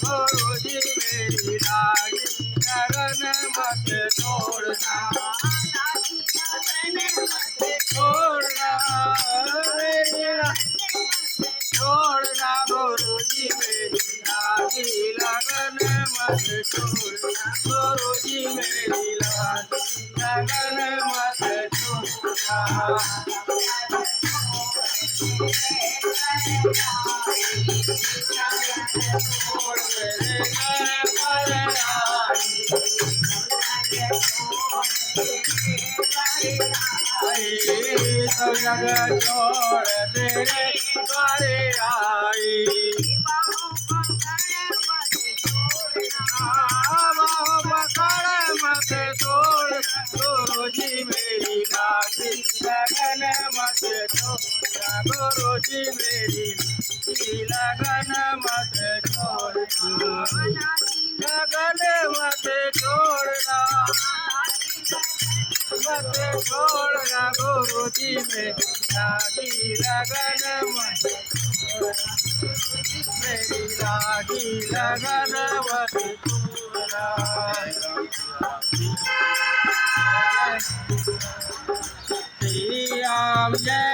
गुरुजी मेरी लागी लगन मत छोड़ना, छोड़ना मेरी छोड़ना गुरुजी मेरी लागी लगन मत छोड़ना, गुरुजी मेरी लागी लगन मत छोड़ना। सब जग छोड़ तेरे द्वारे आई, पकड़ मत छोड़ गुरुजी मेरी लागी लगन मत छोड़ना, गुरुजी मेरी लगन मत छोड़ना, लगन मत छोड़ना, मत छोड़ना गुरुजी मेरी लागी लगन मत छोड़ना, मेरी लागी लगन मत छोड़ना। श्री राम जय